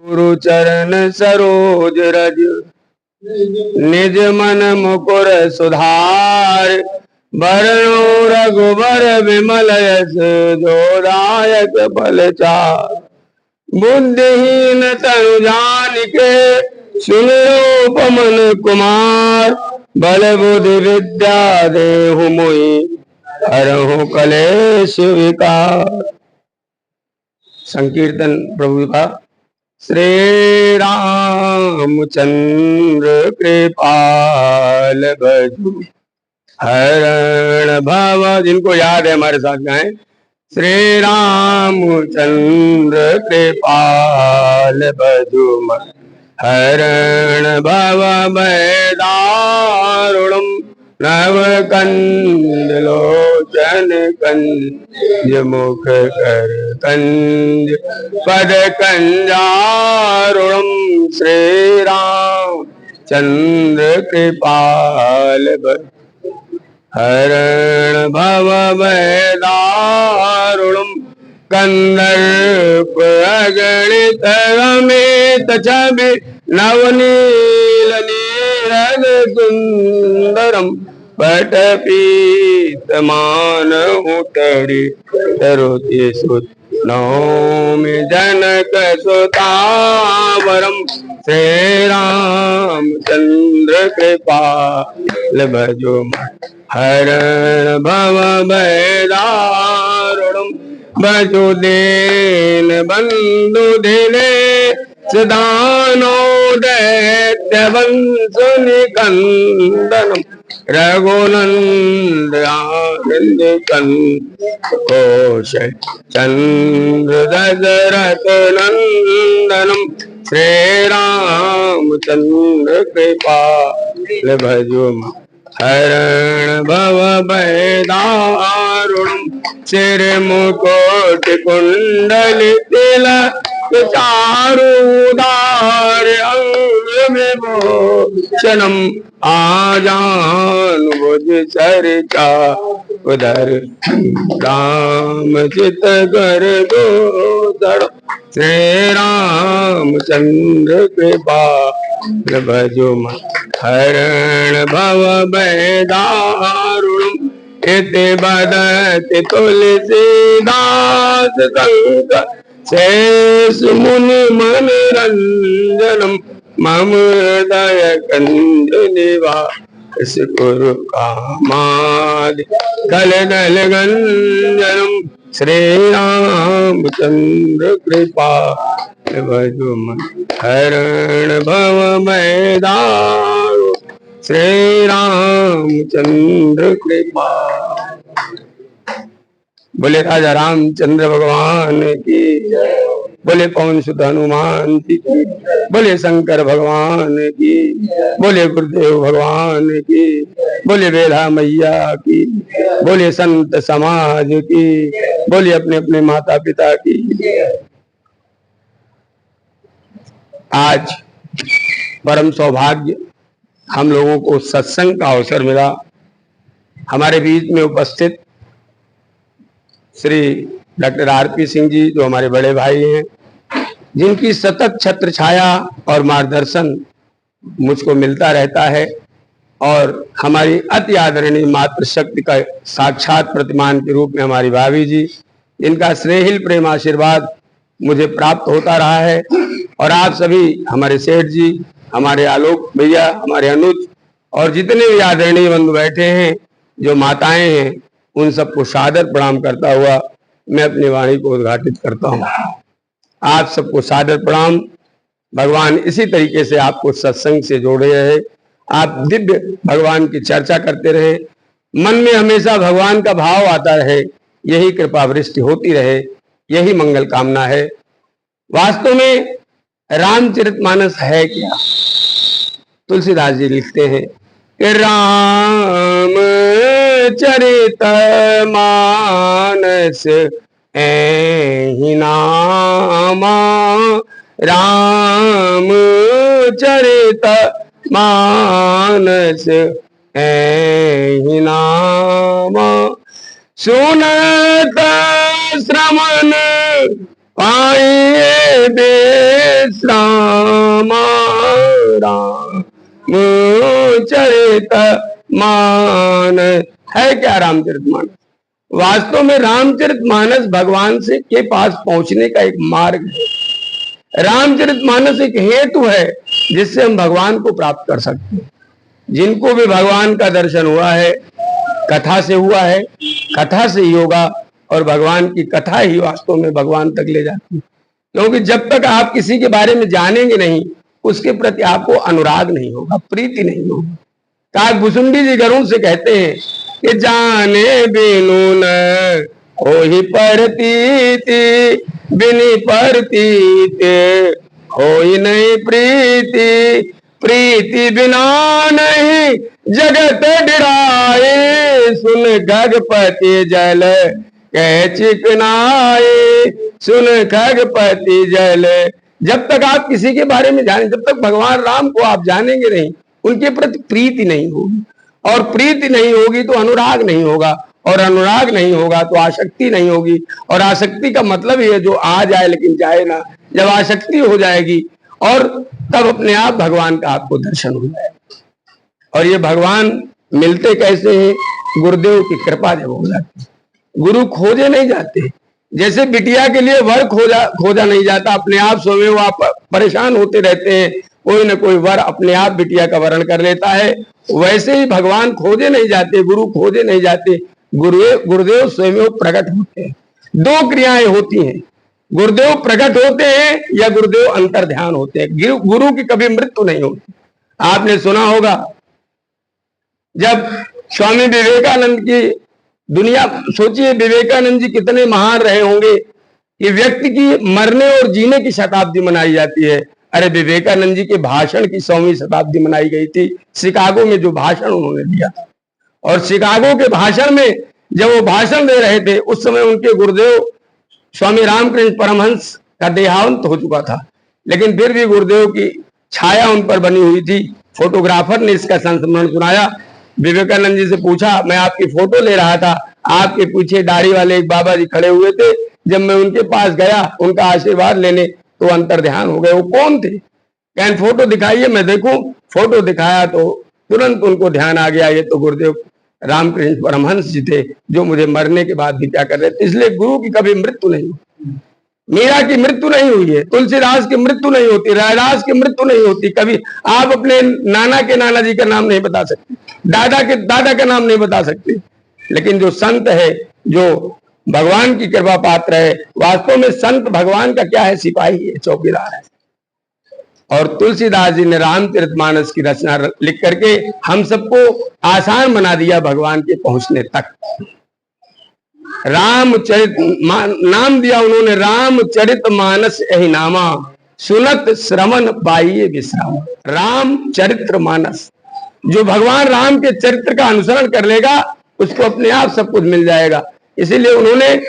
गुरु चरण सरोज रज निज मन मुकुर सुधार। वरणो रघुबर विमल यश जोदायक फल चार। बुद्धिहीन तनु जानिके सुनो पवन कुमार। बल बुद्धि विद्या देहु मोहि हरहु कलेश विकार। संकीर्तन प्रभु का। श्री रामचंद्र कृपाल भजु हरण भव। जिनको याद है हमारे साथ गाएं। श्री रामचंद्र कृपाल भजु हरण भव भय दारुणम। नव कंद लोचन कंज मुख कर कंज पद कंजारुणम। श्री राम चंद्र कृपाल हरण भव भय दारुणम। कंदर्प अगणित रमेत छवि नवनील नीरद सुंदरम। पटपीत मान उतरी तरुति सुत नौमि जनक सुतावरम। श्री राम चंद्र कृपाल भजो हरण भव भय दारुणम। भजो दीन बंधु दिने सदानो दैत्य वंश निकंदनम। रघुनंद आनंद कोश चंद्र दशरथ नंदनम। श्री रामचंद्र कृपाल भजो हरण भव भय दारुणम। सिर मुकुट कुंडल तिलक चारुदार। अंग विभूषणम आजान भुज चर्चा उदर राम चित कर गोचर। श्री रामचंद्र कृपाल भजो हरण भव भय दारुणम। इति बदति तुलसीदास संकर शेष मुनि मन रंजनम। मम हृदय कंज निवास कुरु कामादि कल दल गंजनम। श्री रामचंद्र कृपाल भजो हरण भव भय दारुणम। श्री रामचंद्र कृपा। बोले राजा रामचंद्र भगवान की। बोले पवन सुत हनुमान जी की। बोले शंकर भगवान की। बोले गुरुदेव भगवान की। बोले वेला मैया की। बोले संत समाज की। बोले अपने अपने माता पिता की। आज परम सौभाग्य हम लोगों को सत्संग का अवसर मिला। हमारे बीच में उपस्थित श्री डॉक्टर आरपी सिंह जी जो हमारे बड़े भाई हैं, जिनकी सतत छत्र छाया और मार्गदर्शन मुझको मिलता रहता है, और हमारी अति आदरणीय मातृशक्ति का साक्षात प्रतिमान के रूप में हमारी भाभी जी, इनका स्नेहिल प्रेम आशीर्वाद मुझे प्राप्त होता रहा है। और आप सभी हमारे सेठ जी, हमारे आलोक भैया, हमारे अनुज और जितने भी आदरणीय बंधु बैठे हैं, जो माताएं हैं, उन सबको सादर प्रणाम करता हुआ मैं अपनी वाणी को उद्घाटित करता हूं। आप सबको सादर प्रणाम। भगवान इसी तरीके से आपको सत्संग से जोड़े रहे, आप दिव्य भगवान की चर्चा करते रहे, मन में हमेशा भगवान का भाव आता रहे, यही कृपा वृष्टि होती रहे, यही मंगल कामना है। वास्तव में रामचरितमानस है क्या? तुलसीदास जी लिखते हैं कि राम चरित मानस ऐहि नामा। राम चरित मानस ऐहि नामा। सुनत श्रवण पाइए विश्राम राम चरित मान। है क्या रामचरितमानस? वास्तव में रामचरितमानस भगवान से के पास पहुंचने का एक मार्ग है। रामचरितमानस एक हेतु है जिससे हम भगवान को प्राप्त कर सकते हैं। जिनको भी भगवान का दर्शन हुआ है, कथा से हुआ है, कथा से ही होगा, और भगवान की कथा ही वास्तव में भगवान तक ले जाती है। क्योंकि जब तक आप किसी के बारे में जानेंगे नहीं, उसके प्रति आपको अनुराग नहीं होगा, प्रीति नहीं होगी। काकभूषुंडी जी गरुड़ से कहते हैं कि जाने बिनु न होहि परतीति, बिनि परतीति होहि नहीं प्रीति, प्रीति बिना नहीं जगत डिराए, सुन खगपति जल कह चिकनाए, सुन खगपति जल। जब तक आप किसी के बारे में जाने, जब तक भगवान राम को आप जानेंगे नहीं, उनके प्रति प्रीति नहीं होगी, और प्रीति नहीं होगी तो अनुराग नहीं होगा, और अनुराग नहीं होगा तो आसक्ति नहीं होगी, और आसक्ति का मतलब ही है जो आ जाए लेकिन जाए ना। जब आसक्ति हो जाएगी और तब अपने आप भगवान का आपको दर्शन हो जाएगा। और ये भगवान मिलते कैसे हैं? गुरुदेव की कृपा जब हो जाती है। गुरु खोजे नहीं जाते, जैसे बिटिया के लिए वर खोजा नहीं जाता, अपने आप स्वयं वो आप परेशान होते रहते हैं, कोई ना कोई वर अपने आप बिटिया का वरण कर लेता है। वैसे ही भगवान खोजे नहीं जाते, गुरु खोजे नहीं जाते, गुरुदेव स्वयं प्रकट होते हैं। दो क्रियाएं होती हैं, गुरुदेव प्रकट होते हैं या गुरुदेव अंतर ध्यान होते हैं। गुरु की कभी मृत्यु नहीं होती। आपने सुना होगा जब स्वामी विवेकानंद की दुनिया, सोचिए विवेकानंद जी कितने महान रहे होंगे कि व्यक्ति की मरने और जीने की शताब्दी मनाई जाती है। अरे विवेकानंद जी के भाषण की 100वीं शताब्दी मनाई गई थी, शिकागो में जो भाषण उन्होंने दिया। और शिकागो के भाषण में जब वो भाषण दे रहे थे, उस समय उनके गुरुदेव स्वामी रामकृष्ण परमहंस का देहांत हो चुका था, लेकिन फिर भी गुरुदेव की छाया उन पर बनी हुई थी। फोटोग्राफर ने इसका संस्मरण सुनाया। विवेकानंद जी से पूछा, मैं आपकी फोटो ले रहा था, आपके पीछे दाढ़ी वाले एक बाबा जी खड़े हुए थे, जब मैं उनके पास गया उनका आशीर्वाद लेने तो अंतर ध्यान हो गए। वो कौन थे? कहन फोटो दिखाइए मैं देखूं। फोटो दिखाया तो तुरंत उनको ध्यान आ गया, ये तो गुरुदेव रामकृष्ण परमहंस जी थे जो मुझे मरने के बाद भी क्या कर रहे थे। इसलिए गुरु की कभी मृत्यु नहीं हुई। मीरा की मृत्यु नहीं हुई है, तुलसीदास की मृत्यु नहीं होती, रायदास की मृत्यु नहीं होती। कभी आप अपने नाना के नाना जी का नाम नहीं बता सकते, दादा के दादा का नाम नहीं बता सकते, लेकिन जो संत है, जो भगवान की कृपा पात्र है, वास्तव में संत भगवान का क्या है? सिपाही है, चौकीदार है। और तुलसीदास जी ने रामचरितमानस की रचना लिख करके हम सबको आसान बना दिया भगवान के पहुंचने तक। रामचरित नाम दिया उन्होंने, रामचरितमानस यही नामा, सुनत श्रवण पाइए विश्राम। रामचरितमानस, जो भगवान राम के चरित्र का अनुसरण कर लेगा उसको अपने आप सब कुछ मिल जाएगा। इसीलिए उन्होंने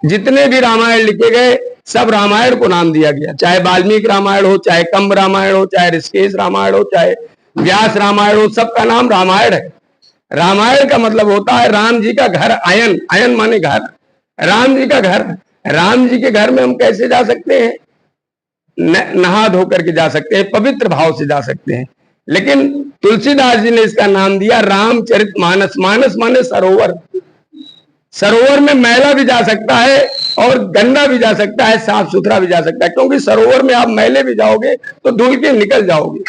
जितने भी रामायण लिखे गए सब रामायण को नाम दिया गया, चाहे वाल्मीकि रामायण हो, चाहे कंब रामायण हो, चाहे ऋषिकेश रामायण हो, चाहे व्यास रामायण हो, सबका नाम रामायण है। रामायण का मतलब होता है राम जी का घर, अयन, अयन माने घर, राम जी का घर। राम जी के घर में हम कैसे जा सकते हैं? नहा धो करके जा सकते हैं, पवित्र भाव से जा सकते हैं। लेकिन तुलसीदास जी ने इसका नाम दिया रामचरितमानस। मानस माने सरोवर। सरोवर में मैला भी जा सकता है और गंदा भी जा सकता है, साफ सुथरा भी जा सकता है, क्योंकि सरोवर में आप मैले भी जाओगे तो धुल के निकल जाओगे।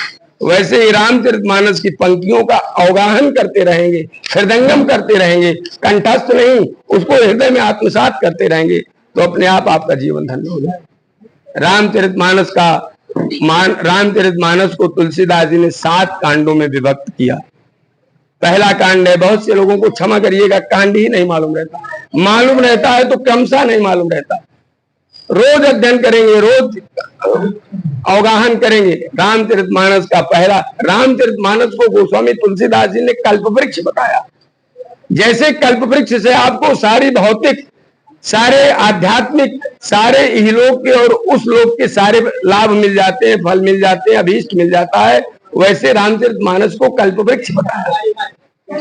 वैसे ही रामचरितमानस की पंक्तियों का अवगाहन करते रहेंगे, हृदयंगम करते रहेंगे, कंठस्थ नहीं, उसको हृदय में आत्मसात करते रहेंगे तो अपने आप आपका जीवन धन्य हो जाए। रामचरितमानस को तुलसीदास जी ने 7 कांडों में विभक्त किया। पहला कांड है, बहुत से लोगों को क्षमा करिएगा कांड ही नहीं मालूम रहता, मालूम रहता है तो क्रमशः नहीं मालूम रहता। रोज अध्ययन करेंगे, रोज अवगाहन करेंगे। रामचरितमानस का पहला, रामचरितमानस को गोस्वामी तुलसीदास जी ने कल्पवृक्ष बताया। जैसे कल्पवृक्ष से आपको सारी भौतिक, सारे आध्यात्मिक, सारे इहलोक के और उस लोक के सारे लाभ मिल जाते हैं, फल मिल जाते हैं, अभीष्ट मिल जाता है, वैसे रामचरितमानस को कल्पवृक्ष बताया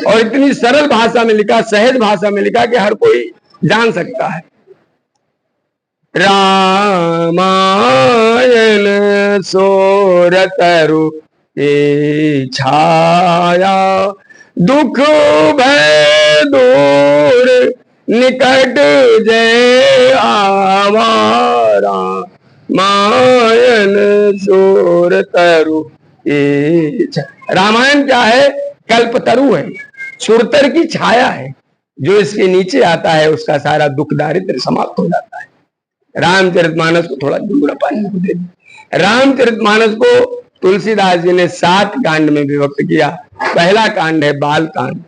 और इतनी सरल भाषा में लिखा, सहज भाषा में लिखा कि हर कोई जान सकता है। रामायण सोरतरु ए छाया, दुख भय दूर निकट जय आवारा, मायन सोरतरु ए छाया। रामायण क्या है? कल्पतरु है, सुरतर की छाया है। जो इसके नीचे आता है उसका सारा दुख दारिद्र समाप्त हो जाता है। रामचरितमानस को थोड़ा गुनगुना पानी को दे दी। रामचरितमानस को तुलसीदास जी ने 7 कांड में विभक्त किया। पहला कांड है बाल कांड।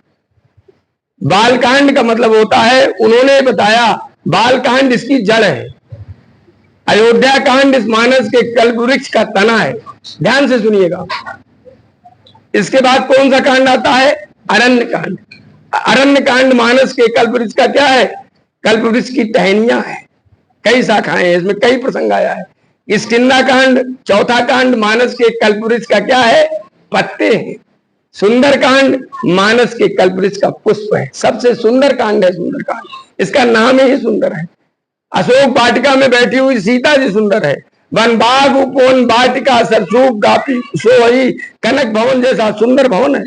बाल कांड का मतलब होता है, उन्होंने बताया बाल कांड इसकी जड़ है, अयोध्या कांड इस मानस के कल्प वृक्ष का तना है। ध्यान से सुनिएगा। इसके बाद कौन सा कांड आता है? अरण्य कांड। अरण्य कांड मानस के कल्प वृक्ष का क्या है? कल्प वृक्ष की टहनियां है, कई शाखाएं हैं, इसमें कई प्रसंग आया है। किष्किंधा कांड, चौथा कांड मानस के कल्प वृक्ष का क्या है? पत्ते हैं। सुंदर कांड मानस के कल्प वृक्ष का पुष्प है। सबसे सुंदर कांड है सुंदर कांड, इसका नाम ही सुंदर है। अशोक वाटिका में बैठी हुई सीता जी सुंदर है। वन बाग उपवन वाटिका सरसूप गापी सोई, कनक भवन जैसा सुंदर भवन है।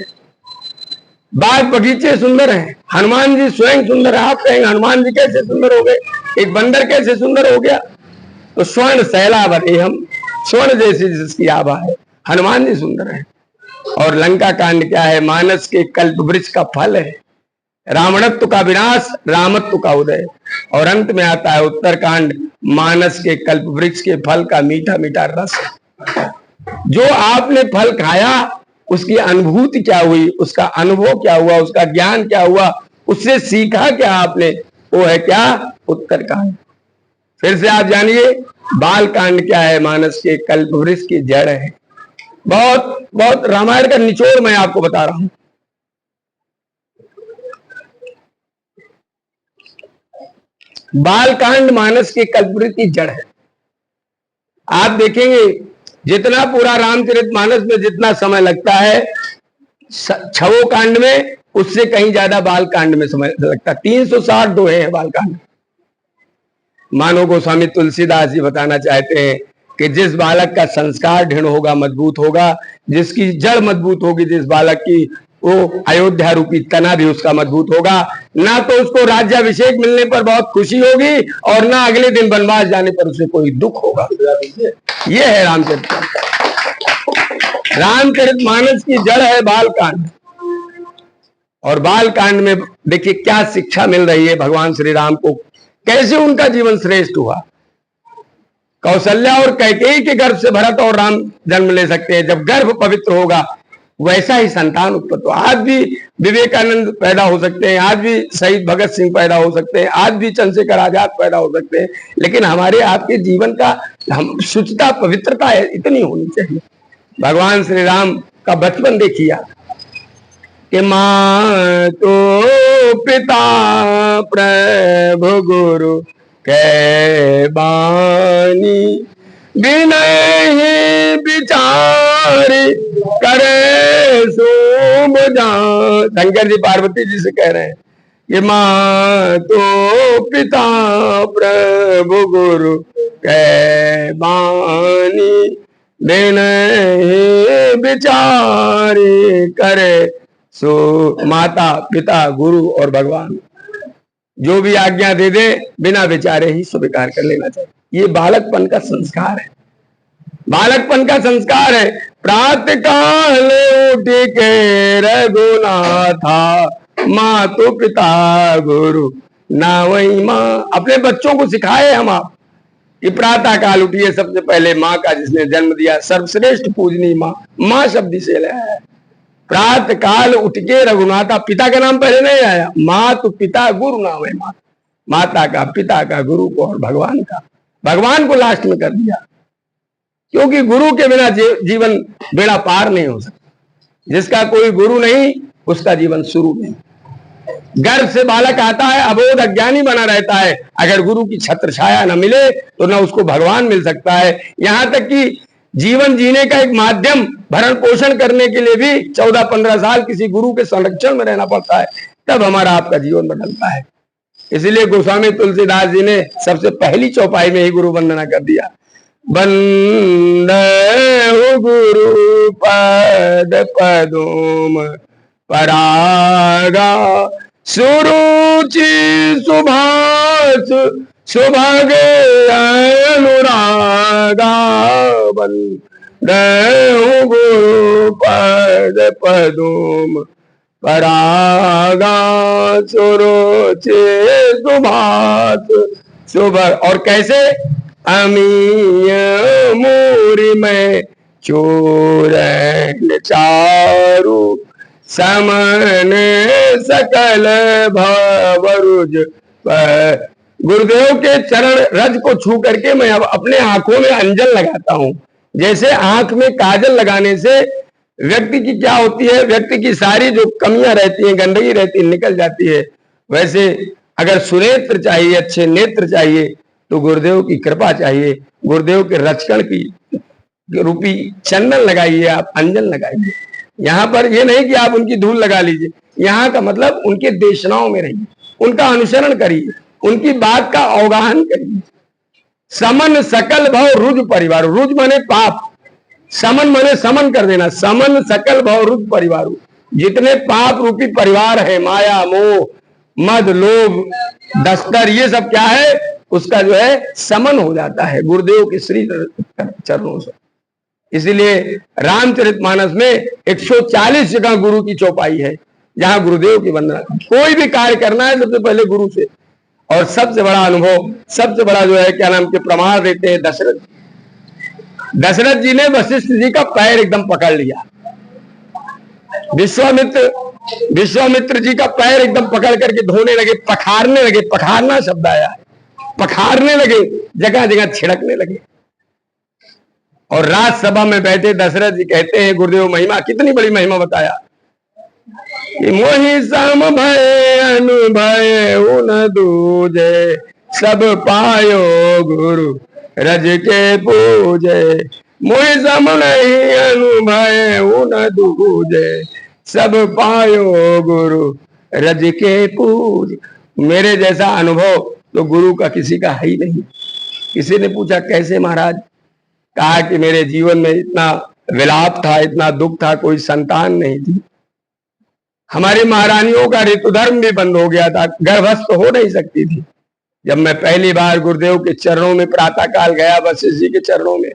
बाग बगीचे सुंदर हैं। हनुमान जी स्वयं सुंदर है। आप कहेंगे हनुमान जी कैसे सुंदर हो गए, एक बंदर कैसे सुंदर हो गया? तो स्वर्ण शैलावर हम स्वर्ण जैसी जिसकी आभा है, हनुमान जी सुंदर है। और लंका कांड क्या है? मानस के कल्प वृक्ष का फल है। रावणत्व का विनाश, रामत्व का उदय। और अंत में आता है उत्तरकांड, मानस के कल्प वृक्ष के फल का मीठा मीठा रस। जो आपने फल खाया उसकी अनुभूति क्या हुई, उसका अनुभव क्या हुआ, उसका ज्ञान क्या हुआ, उससे सीखा क्या आपने, वो है क्या? उत्तरकांड। फिर से आप जानिए बाल कांड क्या है? मानस के कल्प वृक्ष की जड़ है। बहुत बहुत रामायण का निचोड़ मैं आपको बता रहा हूं। बाल कांड मानस के कल्प वृक्ष की जड़ है। आप देखेंगे जितना पूरा रामचरितमानस में जितना समय लगता है, 6 कांड में उससे कहीं ज्यादा बाल कांड में समय लगता है। 360 दोहे हैं बाल कांड। मानो गोस्वामी तुलसीदास जी बताना चाहते हैं कि जिस बालक का संस्कार दृढ़ होगा, मजबूत होगा, जिसकी जड़ मजबूत होगी, जिस बालक की, वो अयोध्या रूपी तना भी उसका मजबूत होगा। ना तो उसको राज्याभिषेक मिलने पर बहुत खुशी होगी और ना अगले दिन वनवास जाने पर उसे कोई दुख होगा। ये है रामचरितमानस की जड़ है बाल कांड। और बाल कांड में देखिए क्या शिक्षा मिल रही है भगवान श्री राम को, कैसे उनका जीवन श्रेष्ठ हुआ। कौशल्या और कैकेयी के गर्भ से भरत और राम जन्म ले सकते हैं। जब गर्भ पवित्र होगा वैसा ही संतान उत्पत्ति। आज भी विवेकानंद पैदा हो सकते हैं, आज भी शहीद भगत सिंह पैदा हो सकते हैं, आज भी चंद्रशेखर आजाद पैदा हो सकते हैं, लेकिन हमारे आपके जीवन का हम शुचिता पवित्रता है इतनी होनी चाहिए। भगवान श्री राम का बचपन देखिए कि माँ तो पिता प्रभु गुरु कै बानी, बिनहि विचार करे शुभ जान। शंकर जी पार्वती जी से कह रहे हैं कि माँ तो पिता प्रभु गुरु कै बानी, बिनहि विचार करे सो। माता पिता गुरु और भगवान जो भी आज्ञा दे दे बिना विचारे ही स्वीकार कर लेना चाहिए। ये बालकपन का संस्कार है, बालकपन का संस्कार है। प्रातः काल उठ के रघुनाथा, माँ तो पिता गुरु ना वही माँ। अपने बच्चों को सिखाए हम आप कि प्रातः काल उठिए, सबसे पहले माँ का जिसने जन्म दिया, सर्वश्रेष्ठ पूजनी माँ, माँ शब्द से लाया है। प्रातः काल उठ के रघुनाथा, पिता का नाम पहले नहीं आया, माँ तो पिता गुरु नाम है। माता का, पिता का, गुरु को और भगवान का, भगवान को लास्ट में कर दिया, क्योंकि गुरु के बिना जीवन बेड़ा पार नहीं हो सकता। जिसका कोई गुरु नहीं उसका जीवन शुरू नहीं। गर्भ से बालक आता है, अबोध अज्ञानी बना रहता है। अगर गुरु की छत्र छाया न मिले तो न उसको भगवान मिल सकता है। यहां तक कि जीवन जीने का एक माध्यम भरण पोषण करने के लिए भी 14-15 साल किसी गुरु के संरक्षण में रहना पड़ता है, तब हमारा आपका जीवन बदलता है। इसलिए गोस्वामी तुलसीदास जी ने सबसे पहली चौपाई में ही गुरु वंदना कर दिया। वंदे गुरु पद पदोम परागा सुरुचि सुभाष सुभग अनुरागा। वंदे गुरु पद पदोम परागा सुरुचि सुभाष सुभग। और कैसे? अमीय मूरी में चूरण चारु समन सकल भवरुज। गुरुदेव के चरण रज को छू करके मैं अब अपने आंखों में अंजन लगाता हूं। जैसे आंख में काजल लगाने से व्यक्ति की क्या होती है, व्यक्ति की सारी जो कमियां रहती हैं, गंदगी रहती है, निकल जाती है। वैसे अगर सुनेत्र चाहिए, अच्छे नेत्र चाहिए, तो गुरुदेव की कृपा चाहिए। गुरुदेव के रचकण की रूपी चंदन लगाइए, आप अंजन लगाइए। यहाँ पर ये नहीं कि आप उनकी धूल लगा लीजिए, यहाँ का मतलब उनके देशनाओं में रहिए, उनका अनुसरण करिए, उनकी बात का अवगाहन करिए। समन सकल भव रुज परिवार। रुज माने पाप, समन माने समन कर देना। समन सकल भव रुज परिवार। जितने पाप रूपी परिवार है, माया मोह मद लोभ दस्तर, ये सब क्या है, उसका जो है समन हो जाता है गुरुदेव के श्री चरणों से। इसीलिए रामचरितमानस में 140 जगह गुरु की चौपाई है, जहां गुरुदेव की वंदना। कोई भी कार्य करना है सबसे पहले गुरु से। और सबसे बड़ा अनुभव, सबसे बड़ा जो है क्या नाम के प्रमाण देते हैं दशरथ। दशरथ जी ने वशिष्ठ जी का पैर एकदम पकड़ लिया। विश्वामित्र जी का पैर एकदम पकड़ करके धोने लगे, पखारने लगे। पखारना शब्द आया है, पखारने लगे, जगह जगह छिड़कने लगे। और राजसभा में बैठे दशरथ जी कहते हैं, गुरुदेव महिमा, कितनी बड़ी महिमा बताया कि मोहि सम भय अनुभय उन दूजे, सब पायो गुरु रज के पूजे। मोहि सम नहीं अनुभय उन दूजे, सब पायो गुरु रज के पूज। मेरे जैसा अनुभव तो गुरु का किसी का है ही नहीं। किसी ने पूछा कैसे महाराज? कहा कि मेरे जीवन में इतना विलाप था, इतना दुख था, कोई संतान नहीं थी। हमारी महारानियों का ऋतुधर्म भी बंद हो गया था, गर्भस्थ हो नहीं सकती थी। जब मैं पहली बार गुरुदेव के चरणों में प्रातः काल गया, वशिष्ठ जी के चरणों में,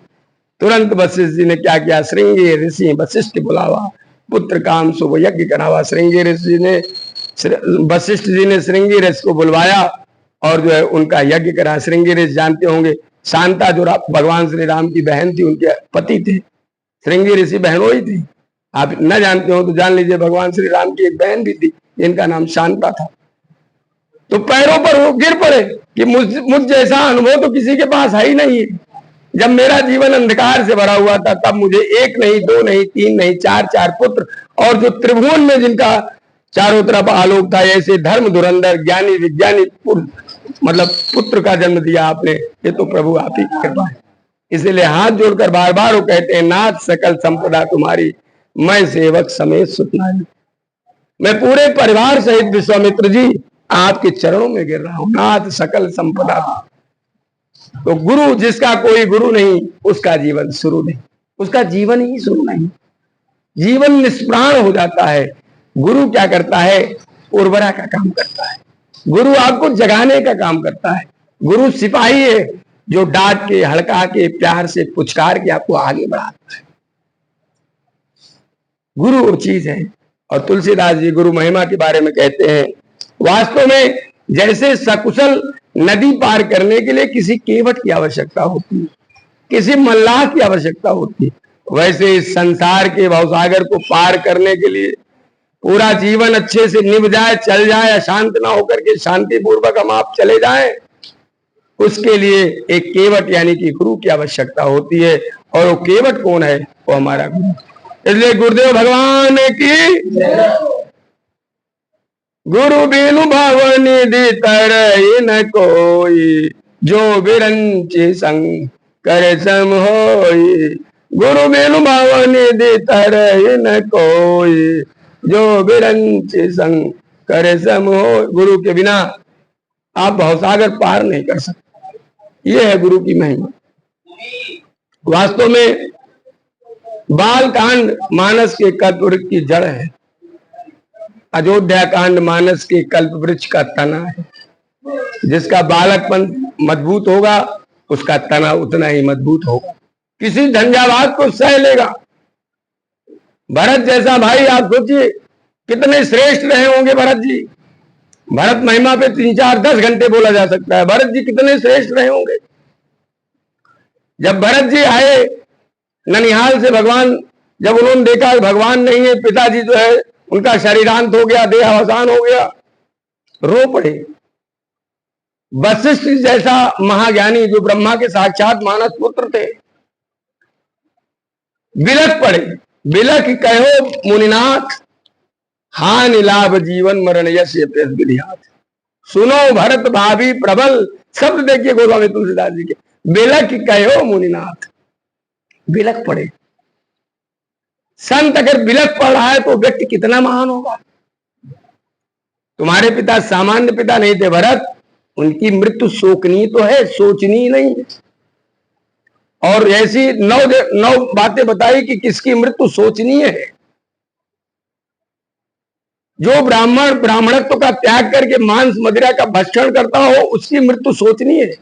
तुरंत वशिष्ठ जी ने क्या किया, श्रृंगी ऋषि वशिष्ठ बुलावा, पुत्र काम शुभ यज्ञ करावा। श्रृंगी ऋषि ने, वशिष्ठ जी ने श्रृंगी ऋषि को बुलवाया और जो है उनका यज्ञ करा। श्रृंगी ऋषि जानते होंगे, शांता जो भगवान श्री राम की बहन थी, उनके पति थे। श्रृंगी ऋषि बहनों ही थी। आप न जानते हो तो जान लीजिए, भगवान श्री राम की एक बहन भी थी जिनका नाम शांता था। तो पैरों पर वो गिर पड़े कि मुझ जैसा अनुभव तो किसी के पास है ही नहीं। जब मेरा जीवन अंधकार से भरा हुआ था, तब मुझे एक नहीं, दो नहीं, तीन नहीं, चार पुत्र, और जो त्रिभुवन में जिनका चारों तरफ आलोक था, ऐसे धर्म धुरंधर ज्ञानी विज्ञानी मतलब पुत्र का जन्म दिया आपने। ये तो प्रभु आप ही की कृपा है। इसीलिए हाथ जोड़कर बार बार वो कहते हैं, नाथ सकल संपदा तुम्हारी, मैं सेवक समेत सुतनारी। मैं पूरे परिवार सहित विश्वामित्र जी आपके चरणों में गिर रहा हूं। नाथ सकल संपदा। तो गुरु, जिसका कोई गुरु नहीं, उसका जीवन शुरू नहीं, उसका जीवन ही शुरू नहीं, जीवन निष्प्राण हो जाता है। गुरु क्या करता है? उर्वरा का काम करता है। गुरु आपको जगाने का काम करता है। गुरु सिपाही है जो डांट के, हड़का के, प्यार से पुचकार के आपको आगे बढ़ाता है। गुरु वो चीज है। और तुलसीदास जी गुरु महिमा के बारे में कहते हैं, वास्तव में जैसे सकुशल नदी पार करने के लिए किसी केवट की आवश्यकता होती है, किसी मल्लाह की आवश्यकता होती है, वैसे इस संसार के भवसागर को पार करने के लिए पूरा जीवन अच्छे से निभ जाए, चल जाए, अशांत ना होकर के शांति पूर्वक हम आप चले जाएं, उसके लिए एक केवट यानी कि गुरु की आवश्यकता होती है। और वो केवट कौन है? वो हमारा गुरु। इसलिए गुरुदेव भगवान की गुरु बिनु भवनिधि तरहि न कोई, जो बिरंचि संग करे सम होई। गुरु बिनु भवनिधि तरहि न कोई, जो बिरंचि संग करे सम हो। गुरु के बिना आप भवसागर पार नहीं कर सकते। ये है गुरु की महिमा। वास्तव में बाल कांड मानस के कल्प वृक्ष की जड़ है, अयोध्या कांड मानस के कल्प वृक्ष का तना है। जिसका बालकपन मजबूत होगा उसका तना उतना ही मजबूत होगा, किसी झंझावात को सह लेगा। भरत जैसा भाई आप सोचिए कितने श्रेष्ठ रहे होंगे भरत जी। भरत महिमा पे 3, 4, 10 घंटे बोला जा सकता है। भरत जी कितने श्रेष्ठ रहे होंगे। जब भरत जी आए ननिहाल से, भगवान जब उन्होंने देखा भगवान नहीं है, पिताजी जो है उनका शरीरांत हो गया, देहावसान हो गया, रो पड़े। वशिष्ठ जैसा महाज्ञानी जो ब्रह्मा के साक्षात मानस पुत्र थे, बिलख पड़े। बिलख कहो मुनिनाथ, हान लाभ जीवन मरण यश विधियात। सुनो भरत भाभी प्रबल, शब्द देखिए गोस्वामी तुलसीदास जी के, बिलख कहो मुनिनाथ। बिलख पड़े। संत अगर बिलख पड़ रहा है तो व्यक्ति कितना महान होगा। तुम्हारे पिता सामान्य पिता नहीं थे भरत, उनकी मृत्यु शोकनीय तो है, सोचनीय नहीं है। और ऐसी 9 बातें बताई कि किसकी मृत्यु सोचनीय है। जो ब्राह्मण ब्राह्मणत्व का त्याग करके मांस मदिरा का भक्षण करता हो उसकी मृत्यु सोचनीय है।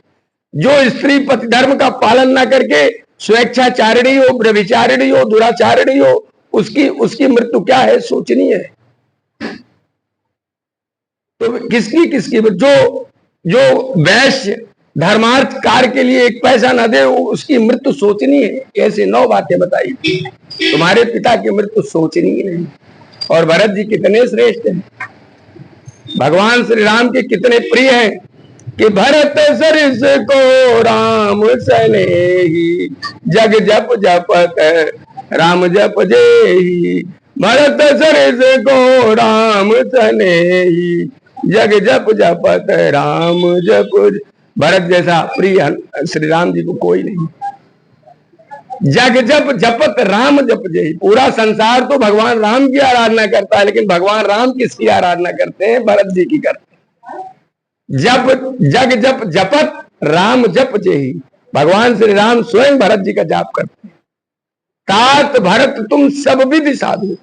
जो स्त्री पति धर्म का पालन ना करके स्वेच्छाचारिणी हो, व्यभिचारिणी हो, दुराचारिणी हो, उसकी मृत्यु क्या है, सोचनीय है। तो किसकी जो वैश्य धर्मार्थ कार्य के लिए 1 पैसा न दे उसकी मृत्यु सोचनी है। ऐसे 9 बातें बताई। तुम्हारे पिता की मृत्यु सोचनी ही नहीं। और भरत जी कितने श्रेष्ठ हैं, भगवान श्री राम के कितने प्रिय हैं कि भरत सरिस को राम सनेही, जग जप जपत राम जप जेही। भरत सरिस को राम सनेही, जग जप जपत राम जप। भरत जैसा प्रिय श्री राम जी को कोई नहीं। जग जप जपत राम जप जय। पूरा संसार तो भगवान राम की आराधना करता है, लेकिन भगवान राम किसकी आराधना करते हैं, भरत जी की करते हैं। जग जप जपत राम जप जय। भगवान श्री राम स्वयं भरत जी का जाप करते हैं। तात भरत तुम सब विधि साधु।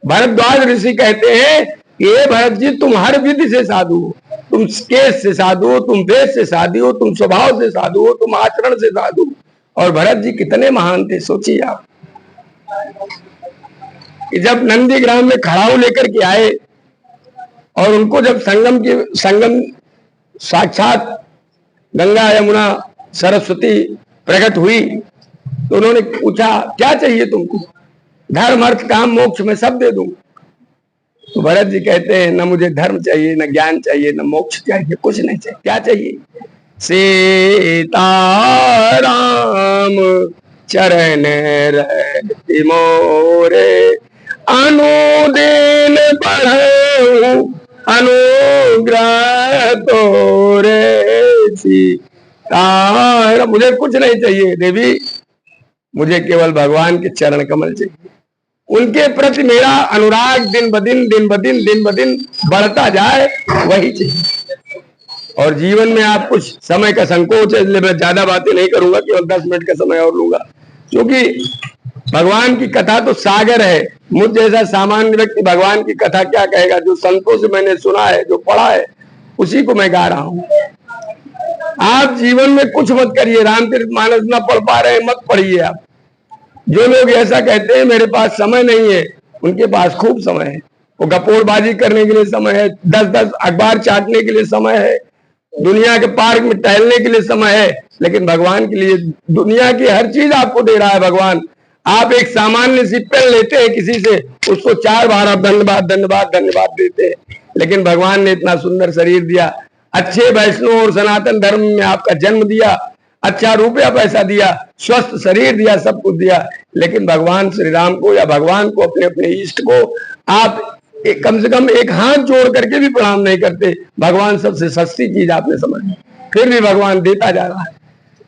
भरद्वाज ऋषि कहते हैं ये भरत जी तुम हर विधि से साधु हो। तुम केस से साधु हो, तुम वेश से साधु हो, तुम स्वभाव से साधु हो, तुम आचरण से साधु हो। और भरत जी कितने महान थे, सोचिए आप कि जब नंदीग्राम में खड़ाऊ लेकर के आए और उनको जब संगम साक्षात गंगा यमुना सरस्वती प्रकट हुई तो उन्होंने पूछा क्या चाहिए तुमको, धर्म अर्थ काम मोक्ष में सब दे दूं। तो भरत जी कहते हैं न मुझे धर्म चाहिए, न ज्ञान चाहिए, न मोक्ष चाहिए, कुछ नहीं चाहिए। क्या चाहिए, सीताराम चरण रहति मोरे, अनुदिन बढ़ऊ अनुग्रह तोरे। सीताराम, मुझे कुछ नहीं चाहिए देवी, मुझे केवल भगवान के चरण कमल चाहिए। उनके प्रति मेरा अनुराग दिन ब दिन बढ़ता जाए, वही चाहिए। और जीवन में आप कुछ समय का संकोच है इसलिए मैं ज्यादा बातें नहीं करूंगा, केवल 10 मिनट का समय और लूंगा, क्योंकि भगवान की कथा तो सागर है। मुझ जैसा सामान्य व्यक्ति भगवान की कथा क्या कहेगा, जो संतों से मैंने सुना है, जो पढ़ा है, उसी को मैं गा रहा हूं। आप जीवन में कुछ मत करिए, रामचरितमानस न पढ़ पा रहे हैं मत पढ़िए। आप जो लोग ऐसा कहते हैं मेरे पास समय नहीं है, उनके पास खूब समय है। वो गपोड़बाजी करने के लिए समय है, 10-10 अखबार चाटने के लिए समय है, दुनिया के पार्क में टहलने के लिए समय है, लेकिन भगवान के लिए दुनिया की हर चीज आपको दे रहा है भगवान। आप एक सामान्य सी पेन लेते हैं किसी से, उसको 4 बार आप धन्यवाद धन्यवाद धन्यवाद देते हैं, लेकिन भगवान ने इतना सुंदर शरीर दिया, अच्छे वैष्णव और सनातन धर्म में आपका जन्म दिया, अच्छा रुपया पैसा दिया, स्वस्थ शरीर दिया, सब कुछ दिया, लेकिन भगवान श्री राम को या भगवान को, अपने अपने इष्ट को आप कम से कम एक हाथ जोड़ करके भी प्रणाम नहीं करते। भगवान सबसे सस्ती चीज आपने समझ, फिर भी भगवान देता जा रहा है।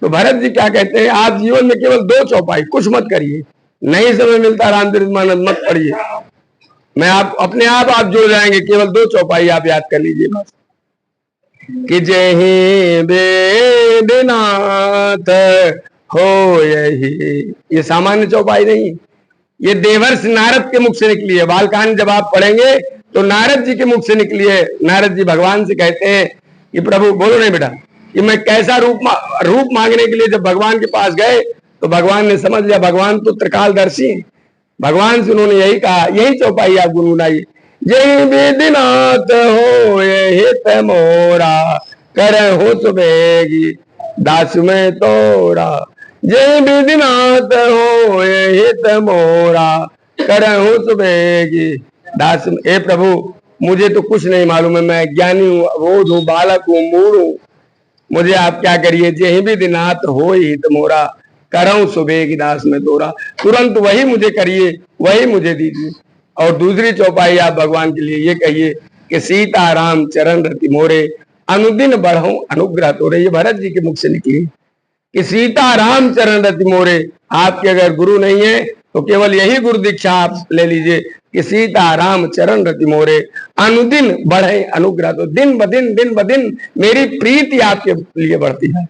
तो भरत जी क्या कहते हैं, आप जीवन में केवल 2 चौपाई, कुछ मत करिए, नहीं समय मिलता रामचरितमानस मत पढ़िए, मैं आप अपने आप जुड़ जाएंगे। केवल 2 चौपाई आप याद कर लीजिए बस। कि जही वेदनाथ हो यही। ये सामान्य चौपाई नहीं, ये देवर्ष नारद के मुख से निकली है। बालकांड जब आप पढ़ेंगे तो नारद जी के मुख से निकली है। नारद जी भगवान से कहते हैं कि प्रभु, बोलो नहीं बेटा, कि मैं कैसा रूप मांगने के लिए जब भगवान के पास गए तो भगवान ने समझ लिया भगवान तो त्रिकालदर्शी है। भगवान से उन्होंने यही कहा, यही चौपाई आप गुनगुनाइए। जय वेदनाथ हो हित मोरा, कर हो सुबेगी दास में तोरा। जय वेदनाथ हो हित मोरा, कर हो सुबेगी दास। ए प्रभु, मुझे तो कुछ नहीं मालूम है, मैं ज्ञानी हूँ, अबोध हूँ, बालक हूँ, मूढ़ हूँ, मुझे आप क्या करिए। जय विधिनाथ हो हित मोरा, करऊं सुबह की दास में तोरा। तुरंत वही मुझे करिए, वही मुझे दीजिए। और दूसरी चौपाई आप भगवान के लिए ये कहिए कि सीता राम चरण रति मोरे, अनुदिन बढ़ो अनुग्रह तोरे। ये भरत जी के मुख से निकली कि सीता राम चरण रति मोरे। आपके अगर गुरु नहीं है तो केवल यही गुरु दीक्षा आप ले लीजिए कि सीता राम चरण रति मोरे, अनुदिन बढ़े अनुग्रह। तो दिन ब दिन मेरी प्रीति आपके लिए बढ़ती है।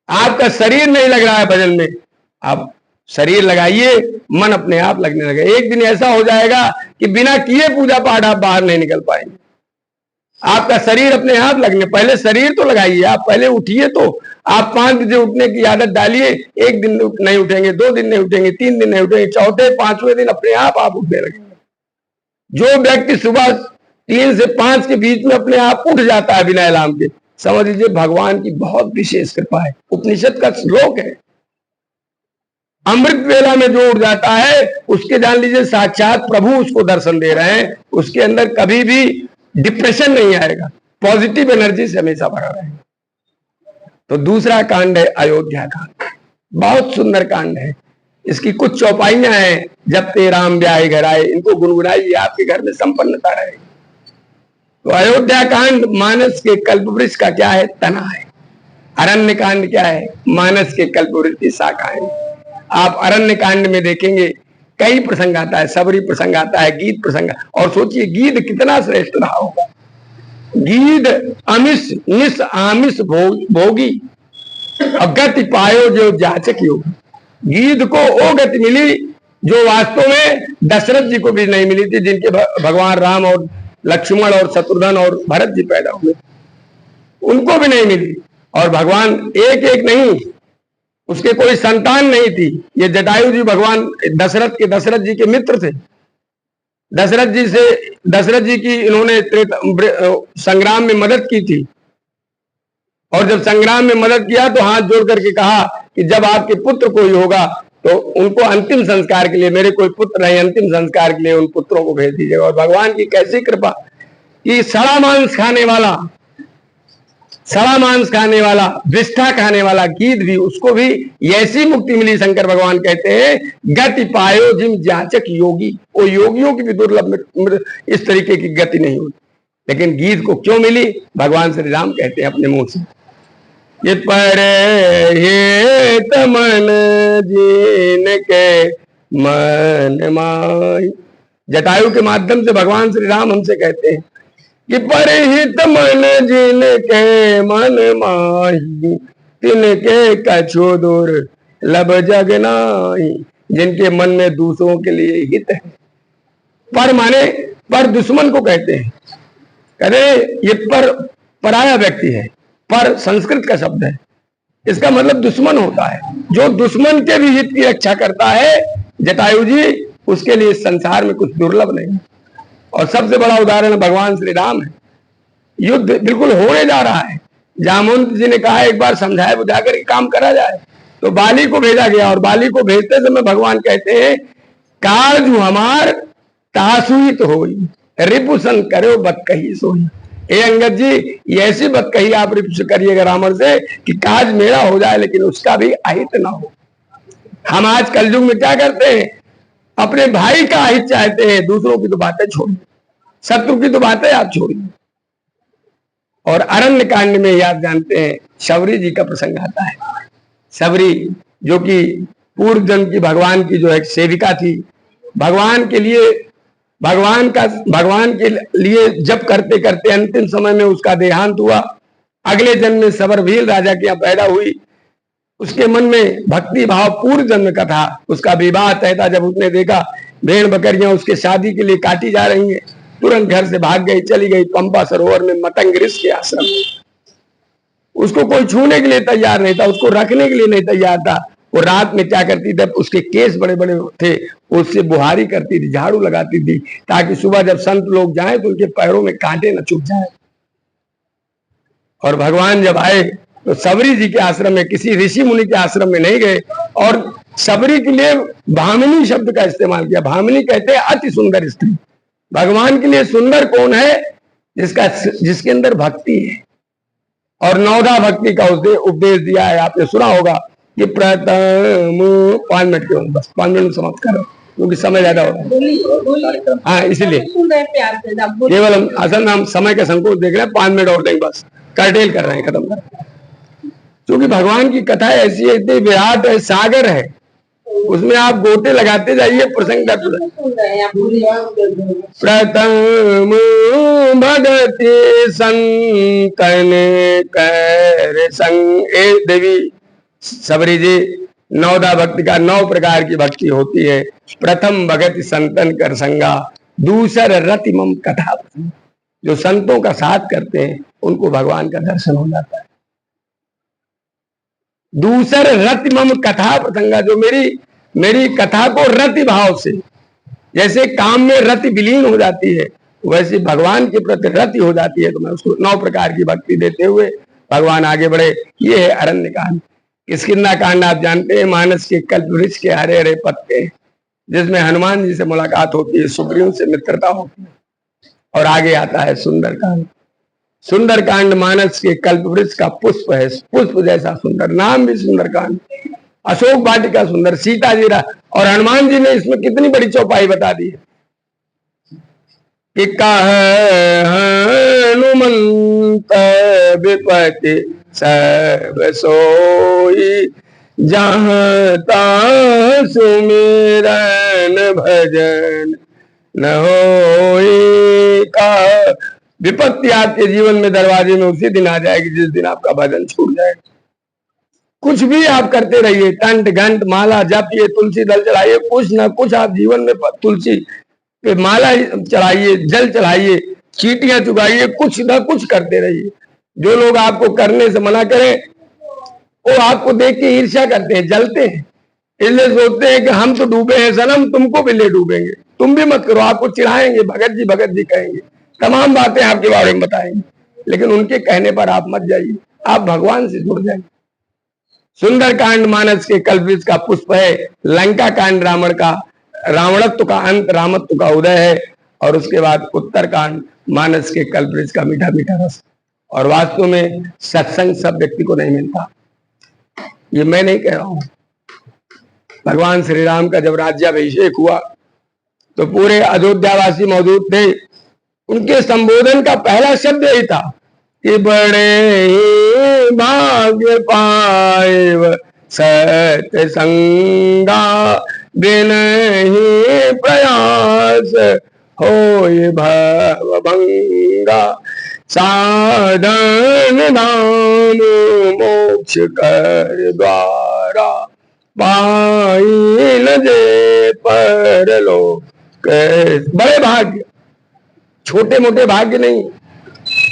आपका शरीर नहीं लग रहा है भजन में, आप शरीर लगाइए, मन अपने आप लगने लगे। एक दिन ऐसा हो जाएगा कि बिना किए पूजा पाठ आप बाहर नहीं निकल पाएंगे। आपका शरीर अपने आप लगने, पहले शरीर तो लगाइए, आप पहले उठिए। तो आप 5 बजे उठने की आदत डालिए, एक दिन नहीं उठेंगे, 2 दिन नहीं उठेंगे, 3 दिन नहीं उठेंगे, चौथे 5वें दिन अपने आप उठने लगेंगे। जो व्यक्ति सुबह 3 से 5 के बीच में अपने आप उठ जाता है बिना अलार्म के, समझ लीजिए भगवान की बहुत विशेष कृपा है। उपनिषद का श्लोक है, अमृत वेला में जो उठ जाता है उसके जान लीजिए साक्षात प्रभु उसको दर्शन दे रहे हैं। उसके अंदर कभी भी डिप्रेशन नहीं आएगा, पॉजिटिव एनर्जी से हमेशा भरा रहेगा। तो दूसरा कांड है अयोध्या कांड, बहुत सुंदर कांड है। इसकी कुछ चौपाइयां हैं, जब ते राम ब्याहे घर आए, इनको गुनगुनाइए, आपके घर में संपन्नता रहेगी। तो अयोध्या कांड मानस के कल्पवृक्ष का क्या है, तना है। अरण्य कांड क्या है, मानस के कल्पवृक्ष की शाखा है। आप अरण्य कांड में देखेंगे कई प्रसंग आता है, सबरी प्रसंग आता है, गीत प्रसंग। और सोचिए गीत कितना श्रेष्ठ रहा होगा। गीत अमिष निस आमिष भोगी, गति पायो जो जाचक योगी। गीत को वो गति मिली जो वास्तव में दशरथ जी को भी नहीं मिली थी, जिनके भगवान राम और लक्ष्मण और शत्रुघ्न और भरत जी पैदा हुए, उनको भी नहीं मिली। और भगवान एक एक नहीं, उसके कोई संतान नहीं थी। ये जटायु जी भगवान दशरथ जी के मित्र थे। दशरथ जी की इन्होंने संग्राम में मदद की थी। और जब संग्राम में मदद किया तो हाथ जोड़ करके कहा कि जब आपके पुत्र कोई होगा तो उनको अंतिम संस्कार के लिए, मेरे कोई पुत्र नहीं, अंतिम संस्कार के लिए उन पुत्रों को भेज दीजिएगा। और भगवान की कैसी कृपा कि सड़ा मांस खाने वाला विष्ठा खाने वाला गीध भी, उसको भी ऐसी मुक्ति मिली। शंकर भगवान कहते हैं गति पायो जिम जाचक योगी। वो योगियों की भी दुर्लभ इस तरीके की गति नहीं होती, लेकिन गीध को क्यों मिली, भगवान श्री राम कहते हैं अपने मुंह से, ये पर ये तमन जीन के मन माही। जटायु के माध्यम से भगवान श्री राम हमसे कहते हैं कि परहित मन जिन के मन माही, तिनके कछु दूर लब जग नाही। जिनके मन में दूसरों के लिए हित है। पर माने पर दुश्मन को कहते हैं, कहते ये पर पराया व्यक्ति है। पर संस्कृत का शब्द है, इसका मतलब दुश्मन होता है। जो दुश्मन के भी हित की रक्षा करता है जटायु जी, उसके लिए इस संसार में कुछ दुर्लभ नहीं। और सबसे बड़ा उदाहरण भगवान श्री राम है। युद्ध बिल्कुल होने जा रहा है, जामवंत जी ने कहा एक बार समझाए बुझाकर काम करा जाए, तो बाली को भेजा गया। और बाली को भेजते समय भगवान कहते हैं काज हमार तासुहित होई, रिपुसन करो बत कही सोई। हे अंगद जी, ऐसी बात कही आप रिपुष करिएगा रावण से कि काज मेरा हो जाए लेकिन उसका भी अहित ना हो। हम आज कलयुग में क्या करते हैं, अपने भाई का अहित चाहते हैं, दूसरों की तो बातें छोड़िए, शत्रु की तो बातें आप छोड़िए। और अरण्य कांड में आप जानते हैं शबरी जी का प्रसंग आता है। शबरी जो कि पूर्व जन्म की भगवान की जो एक सेविका थी, भगवान के लिए भगवान के लिए जब करते करते अंतिम समय में उसका देहांत हुआ। अगले जन्म में सबरभील राजा के यहाँ पैदा हुई। उसके मन में भक्ति भाव, पूर्व जन्म का था। उसका विवाह तय था। जब उसने देखा भेड़ बकरियां उसके शादी के लिए काटी जा रही हैं, तुरंत घर से भाग गई, चली गई पंपा सरोवर में मतंग ऋषि के आश्रम में। उसको कोई छूने के लिए तैयार नहीं था, उसको रखने के लिए नहीं तैयार था। वो रात में क्या करती थी, उसके केस बड़े बड़े थे, उससे बुहारी करती थी, झाड़ू लगाती थी, ताकि सुबह जब संत लोग जाएं तो उनके पैरों में कांटे न चुभ जाए। और भगवान जब आए तो सबरी जी के आश्रम में, किसी ऋषि मुनि के आश्रम में नहीं गए। और सबरी के लिए भामिनी शब्द का इस्तेमाल किया। भामिनी कहते हैं अति सुंदर स्त्री। भगवान के लिए सुंदर कौन है? जिसके अंदर भक्ति है। और नौधा भक्ति का उपदेश दिया है। आपने सुना होगा कि प्रथम 5 मिनट क्यों, बस 5 मिनट में समाप्त करो क्योंकि समय ज्यादा होगा। हाँ, इसलिए केवल हम असल में हम समय का संकोच देख रहे हैं। 5 मिनट और देंगे, बस कर्टेल कर रहे हैं, खत्म कर। क्योंकि भगवान की कथा ऐसी है, इतनी विराट है, सागर है, उसमें आप गोते लगाते जाइए, प्रसंग प्रथम भगति संतन कर संग। देवी सबरी जी, नौदा भक्ति का 9 प्रकार की भक्ति होती है। प्रथम भगति संतन कर संगा, दूसर रति मम कथा। जो संतों का साथ करते हैं उनको भगवान का दर्शन हो जाता है। दूसर रति मम कथा प्रसंगा, जो मेरी कथा को रति भाव से, जैसे काम में रति विलीन हो जाती है, वैसे भगवान के प्रति रति हो जाती है। तो मैं उसको 9 प्रकार की भक्ति देते हुए भगवान आगे बढ़े। ये है अरण्य कांड। किष्किंधा कांड आप जानते हैं, मानस के कल्प वृक्ष के हरे हरे पत्ते, जिसमें हनुमान जी से मुलाकात होती है, सुग्रीव से मित्रता होती है। और आगे आता है सुंदर कांड। सुंदर कांड मानस के कल्प वृक्ष का पुष्प है, पुष्प जैसा सुंदर, नाम भी सुंदर कांड। अशोक वाटिका सुंदर, सीता जी रहा। और हनुमान जी ने इसमें कितनी बड़ी चौपाई बता दी है कि हनुमंत विपति सब सोई, जहाँ ताँ सुमिरन भजन न होई। का विपत्ति आपके जीवन में दरवाजे में उसी दिन आ जाएगी जिस दिन आपका भजन छूट जाएगा। कुछ भी आप करते रहिए, टंट घंट माला जपिए, तुलसी दल चढ़ाइए, कुछ ना कुछ आप जीवन में तुलसी पे माला चढ़ाइए, जल चढ़ाइए, चींटियां चुगाइए, कुछ ना कुछ करते रहिए। जो लोग आपको करने से मना करें वो आपको देख के ईर्ष्या करते हैं, जलते हैं, इसलिए सोचते हैं कि हम तो डूबे हैं सनम, तुमको भी ले डूबेंगे, तुम भी मत करो। आपको चिढ़ाएंगे, भगत जी कहेंगे, तमाम बातें आपके बारे में बताएंगे, लेकिन उनके कहने पर आप मत जाइए, आप भगवान से जुड़ जाएंगे। सुंदर कांड मानस के कल्पवृक्ष का पुष्प है। लंका कांड रावण का, रावणत्व का अंत, रामत्व का उदय है। और उसके बाद उत्तर कांड मानस के कल्पवृक्ष का मीठा मीठा रस। और वास्तव में सत्संग सब व्यक्ति को नहीं मिलता, ये मैं नहीं कह रहा हूं। भगवान श्री राम का जब राज्याभिषेक हुआ तो पूरे अयोध्यावासी मौजूद थे। उनके संबोधन का पहला शब्द यही था कि बड़े ही भाग्य पाए सत्संगा, बिन ही प्रयास होय भव भंगा। साधन नाम मोक्ष कर द्वारा, पाई न जे परलोक। बड़े भाग्य, छोटे मोटे भाग्य नहीं।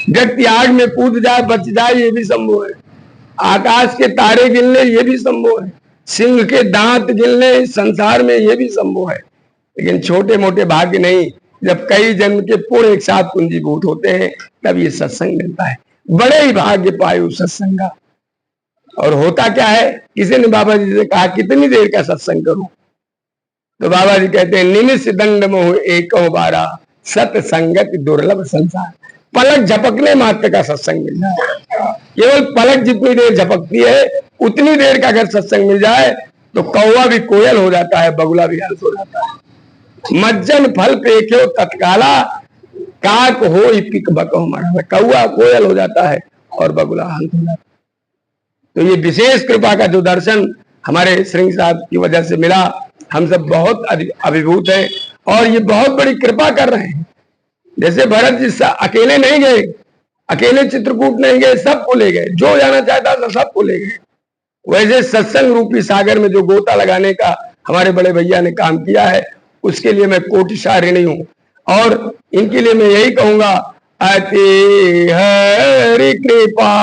व्यक्ति आग में कूद जाए, बच जाए, ये भी संभव है। आकाश के तारे गिनने, ये भी संभव है। सिंह के दांत गिनने संसार में, ये भी संभव है। लेकिन छोटे मोटे भाग्य नहीं। जब कई जन्म के पुण्य एक साथ पूंजीभूत होते हैं तब ये सत्संग मिलता है। बड़े ही भाग्य पाए सत्संगा। और होता क्या है, किसी ने बाबा जी से कहा कितनी देर का सत्संग करूं, तो बाबा जी कहते हैं निमिष दंड मोह एको बारा, सत्संगत दुर्लभ संसार। पलक झपकने मात्र का सत्संग मिल जाए, केवल पलक जितनी देर झपकती है उतनी देर का अगर सत्संग मिल जाए तो कौवा भी कोयल हो जाता है, बगुला भी हंस हो जाता है। मज्जन फल पेख्यो तत्काला, काक हो पिक बको मरा। कौवा कोयल हो जाता है और बगुला हंस हो जाता है। तो ये विशेष कृपा का जो दर्शन हमारे श्रृंग साहब की वजह से मिला, हम सब बहुत अभिभूत हैं। और ये बहुत बड़ी कृपा कर रहे हैं। जैसे भरत जी अकेले नहीं गए, अकेले चित्रकूट नहीं गए, सबको ले गए, जो जाना चाहता था सबको ले गए। वैसे सत्संग रूपी सागर में जो गोता लगाने का हमारे बड़े भैया ने काम किया है, उसके लिए मैं कोटिशाह ऋणी हूं। और इनके लिए मैं यही कहूंगा, अति हरि कृपा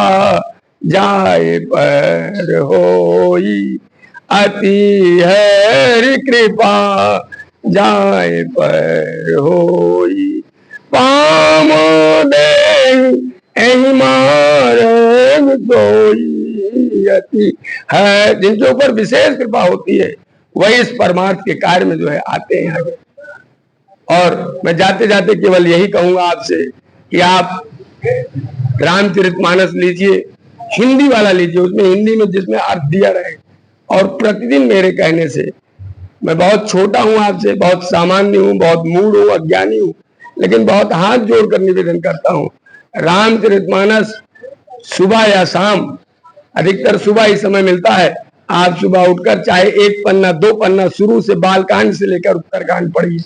जाए पर होई, अति हरि कृपा जाए पर होई, पाम दे मार्ग कोई, अति है जिनके ऊपर विशेष कृपा होती है वही इस परमार्थ के कार्य में जो है आते हैं आगे। और मैं जाते जाते केवल यही कहूंगा आपसे कि आप रामचरितमानस लीजिए, हिंदी वाला लीजिए, उसमें हिंदी में जिसमें अर्थ दिया रहे। और प्रतिदिन मेरे कहने से, मैं बहुत छोटा हूं आपसे, बहुत सामान्य हूं, बहुत मूढ़ हूं, अज्ञानी हूं, लेकिन बहुत हाथ जोड़कर निवेदन करता हूं, रामचरितमानस सुबह या शाम, अधिकतर सुबह ही समय मिलता है, आप सुबह उठकर चाहे 1 पन्ना 2 पन्ना शुरू से बालकांड से लेकर उत्तरकांड पढ़िए।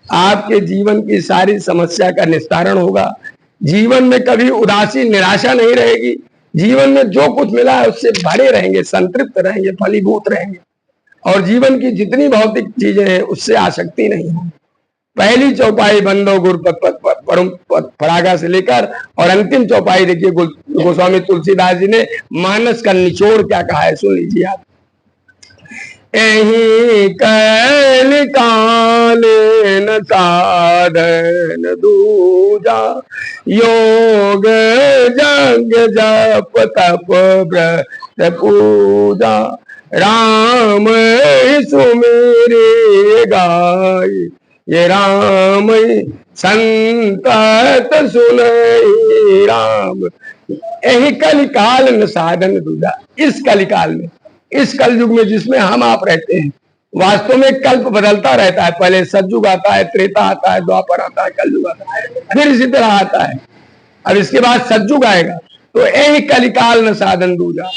आपके जीवन की सारी समस्या का निस्तारण होगा। जीवन में कभी उदासी निराशा नहीं रहेगी। जीवन में जो कुछ मिला है उससे भरे रहेंगे, संतृप्त रहेंगे, फलीभूत रहेंगे। और जीवन की जितनी भौतिक चीजें हैं उससे आसक्ति नहीं होगी। पहली चौपाई बंदो गुर परम परागा से लेकर और अंतिम चौपाई देखिए गोस्वामी तुलसीदास जी ने मानस का निचोड़ क्या कहा है, सुन लीजिए आप। एहि कैल काल न साधन दूजा, योग जग जप तप व्रत पूजा, राम सुमेरे गाय, ये राम संतत सुनहि राम। यही कलिकाल न साधन दूजा। इस कलिकाल में, इस कलयुग में जिसमें हम आप रहते हैं, वास्तव में कल्प बदलता रहता है। पहले सतयुग आता है, त्रेता आता है, द्वापर आता है, कलयुग आता है, फिर इसी तरह आता है। अब इसके बाद सतयुग आएगा। तो यही कलिकाल न साधन दूजा,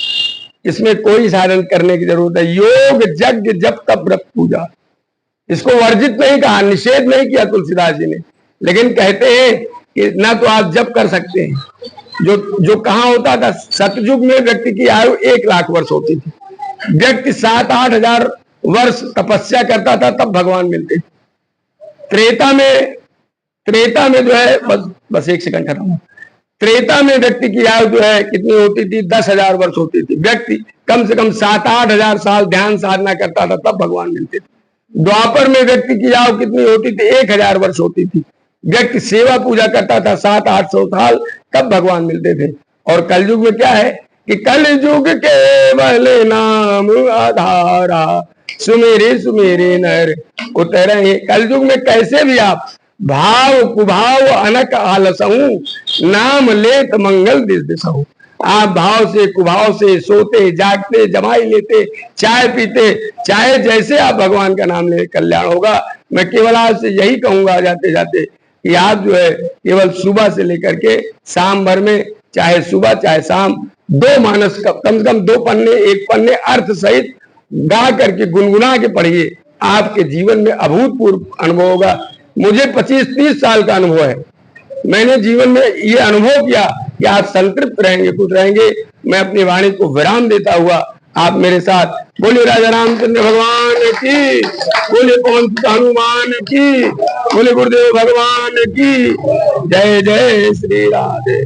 इसमें कोई साधन करने की जरूरत है। योग यज्ञ जप तप व्रत पूजा, इसको वर्जित नहीं कहा, निषेध नहीं किया तुलसीदास जी ने, लेकिन कहते हैं कि ना तो आप जप कर सकते हैं, जो कहाँ होता था, सतयुग में व्यक्ति की आयु 1 लाख वर्ष होती थी। व्यक्ति 7-8 हजार वर्ष तपस्या करता था तब भगवान मिलते थे। त्रेता में जो है, बस 1 सेकंड खत्म। त्रेता में व्यक्ति की आयु जो है कितनी होती थी, 10,000 वर्ष होती थी। व्यक्ति कम से कम 7-8 हजार साल ध्यान साधना करता था तब भगवान मिलते थे। द्वापर में व्यक्ति की आयु कितनी होती थी, 1000 वर्ष होती थी। व्यक्ति सेवा पूजा करता था 700-800 साल तब भगवान मिलते थे। और कलयुग में क्या है कि कलयुग केवल नाम आधारा, सुमेरे सुमेरे नर उतरे। कलयुग में कैसे भी आप भाव कुभाव अनक आलसहूं, नाम लेत मंगल दिस दिसहूं। आप भाव से कुभाव से सोते जागते जमाई लेते चाय पीते, चाहे जैसे आप भगवान का नाम ले कल्याण होगा। मैं केवल आपसे यही कहूंगा जाते जाते कि आप जो है केवल सुबह से लेकर के शाम भर में, चाहे सुबह चाहे शाम, 2 मानस कम से कम 2 पन्ने 1 पन्ने अर्थ सहित गा करके गुनगुना के पढ़िए। आपके जीवन में अभूतपूर्व अनुभव होगा। मुझे 25-30 साल का अनुभव है। मैंने जीवन में ये अनुभव किया कि आप संतृप्त रहेंगे, खुश रहेंगे। मैं अपनी वाणी को विराम देता हुआ आप मेरे साथ बोले राजा रामचंद्र भगवान की, बोले पवन सुत हनुमान की, बोले गुरुदेव भगवान की जय। जय श्री राधे।